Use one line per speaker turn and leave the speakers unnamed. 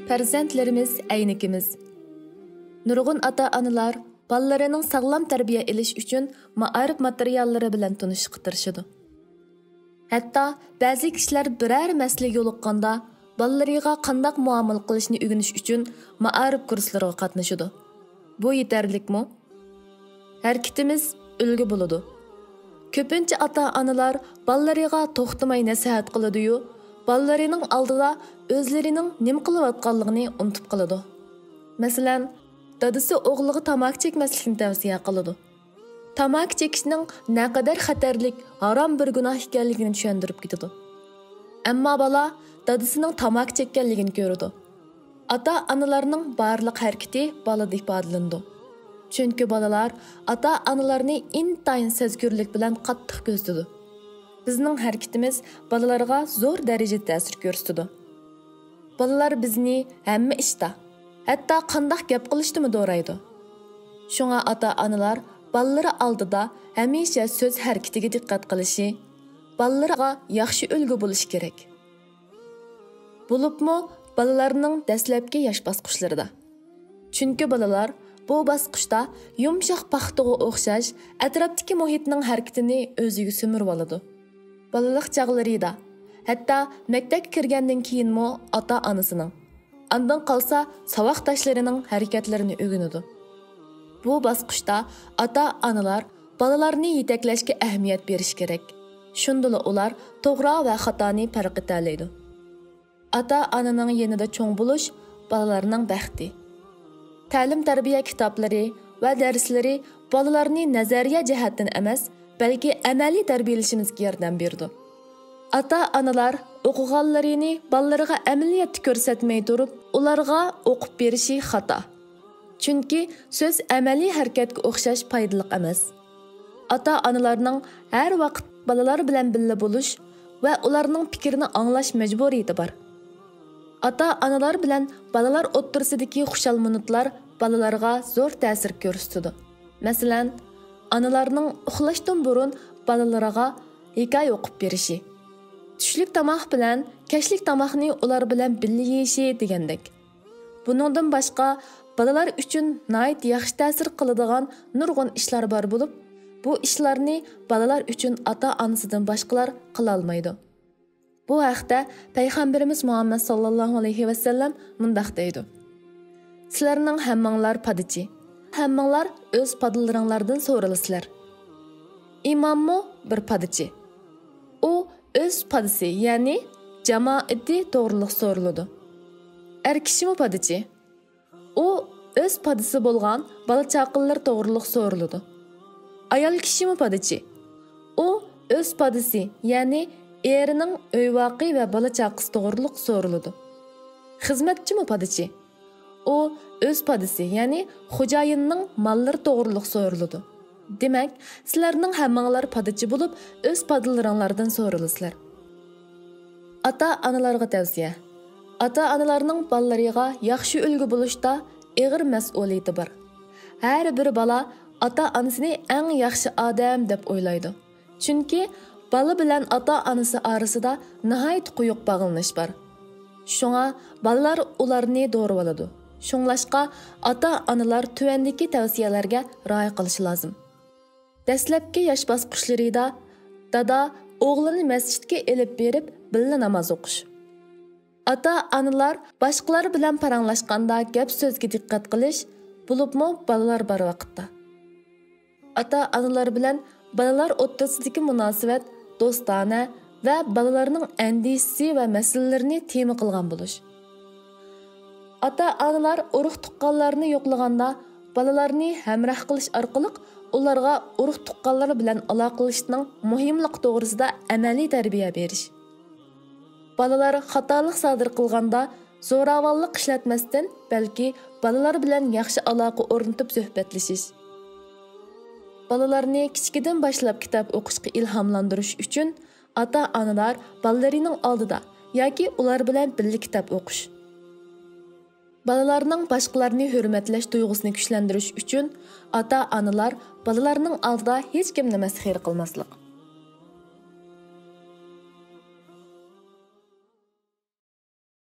Farzandlarimiz aynigimiz. Nurg'un ota-onalar bolalarining sog'lom tarbiya olish uchun ma'arif materiallari bilan tanishishga tirishadi. Hatto ba'zi kishilar biror masalaga yo'liqqanda bolalariga qanday muomala qilishni o'rganish uchun ma'arif kurslariga qatnashadi. Bu yetarlikmi? Harakatimiz ulgu bo'ladi. Ko'pincha ota-onalar bolalariga to'xtamay nasihat qiladi-yu, bolalarining oldida o'zlarining nima qilayotganligini unutib qoladi. Masalan, dadasi o'g'liga tamaki chekmaslikni tavsiya qiladi. Tamaki chekishning naqadar xatarlik, harom bir gunoh ekanligini tushuntirib ketadi. Ammo bola dadasining tamaki chekkanligini ko'radi. Ota-onalarning barliq harakati bolada ifodalandi. Chunki bolalar ota-onalarni intayin sezgurlik bilan qattiq ko'zladi. Bizning harakatimiz bolalarga zo'r darajada ta'sir ko'rsatadi. Bolalar bizni hamma ishda, hatto qanday gap qilishdimi do'raydi. Shunga ota-onalar bolalari oldida hamisha so'z harakatiga diqqat qilishi, bolalarga yaxshi ulgu bo'lish kerak. Bo'libmi bolalarning dastlabki yosh bosqichlarida. Chunki bolalar bu bosqichda yumshoq paxtaga o'xshash atrofdagi muhitning harakatini o'ziga simirib oladi. Balalik chog'larida, hatto maktabga kirgandan keyinmi ota-onasining, andan qolsa savoqdoshlarining harakatlarini o'rganadi. Bu bosqichda ota-onalar bolalarni yetaklashga ahamiyat berish kerak. Shundala ular to'g'ri va xatoni farq eta oladi. Ota-onaning yanida cho'ng bo'lish bolalarning baxti. Ta'lim-tarbiya kitoblari va darslari bolalarni nazariya jihatdan emas, balki amaliy tarbiyalashimizga yordam berdi. Ota-onalar o'qiganlarini bolalariga amaliyotda ko'rsatmay turib, ularga o'qib berishi xato. Chunki so'z amaliy harakatga o'xshash foydali emas. Ota-onalarning har vaqt bolalar bilan birga bo'lish va ularning fikrini anglash majburiyati bor. Ota-onalar bilan bolalar o'ttirsidagi xushal minutlar bolalarga zo'r ta'sir ko'rsatadi. Masalan, analarning uxlashdan burun bolalarga hikoya o'qib berishi, tushlik tomoq bilan kashlik tomoqni ular bilan birga yeyishi degandek. Buningdan boshqa bolalar uchun nihoyat yaxshi ta'sir qiladigan nurg'un ishlar bor bo'lib, bu ishlarni bolalar uchun ota-onasidan boshqalar qila olmaydi. Bu haqda Payg'ambarimiz Muhammad sallallohu alayhi va sallam mundaq deydi: Sizlarning hammanglar padichi, hammanglar o'z padalaringlardan so'ralisizlar. Imommi bir padichi. U o'z padisi, ya'ni jamoati to'g'riliq so'riladi. Er kishimi padichi? U o'z padisi bo'lgan bola chaqinlar to'g'riliq so'riladi. Ayol kishimi padichi? U o'z padisi, ya'ni erining uyvoqi va bola chaqisi to'g'riliq so'riladi. Xizmatchimi padichi? U o'z padisi, ya'ni xo'jayinning mollari to'g'riliq so'riladi. Demak, sizlarning hammanglar padichi bo'lib, o'z padalaringlardan so'ralisizlar. Ota-onalarga tavsiya. Ota-onalarning bolalariga yaxshi ulgu bo'lishda og'ir mas'uliyati bor. Har bir bola ota-onasini eng yaxshi odam deb o'ylaydi. Chunki bola bilan ota-onasi orasida nihoyat quyuq bog'lanish bor. Shunga bolalar ularni do'rib oladi. Shunglashqa ota-onalar tuvandagi tavsiyalarga rioya qilishi lozim. Dastlabki yosh bosqichlarida dada o'g'lini masjidga elib berib, birga namoz o'qish. Ota-onalar boshqalar bilan paranglashganda gap so'zga diqqat qilish, bo'libmi bolalar bor vaqtda. Ota-onalar bilan bolalar o'rtasidagi munosabat do'stona va bolalarning andishasi va masalalarini tema qilgan bo'lish. Ota-onalar urug' tuqqanlarni yo'qlaganda bolalarni hamroh qilish orqali ularga urug' tuqqanlar bilan aloqalashishning muhimligi to'g'risida amaliy tarbiya berish. Bolalar xatolik sodir qilganda zo'ravonlik ishlatmasdan, balki bolalar bilan yaxshi aloqa o'rnatib suhbatlashish. Bolalarni kichkidan boshlab kitob o'qishga ilhomlantirish uchun ota-onalar bolalarining oldida yoki ular bilan birga kitob o'qish. Bolalarning boshqalarni hurmatlash tuyg'usini kuchlantirish uchun ota-onalar bolalarning oldida hech kimni masxir qilmaslik.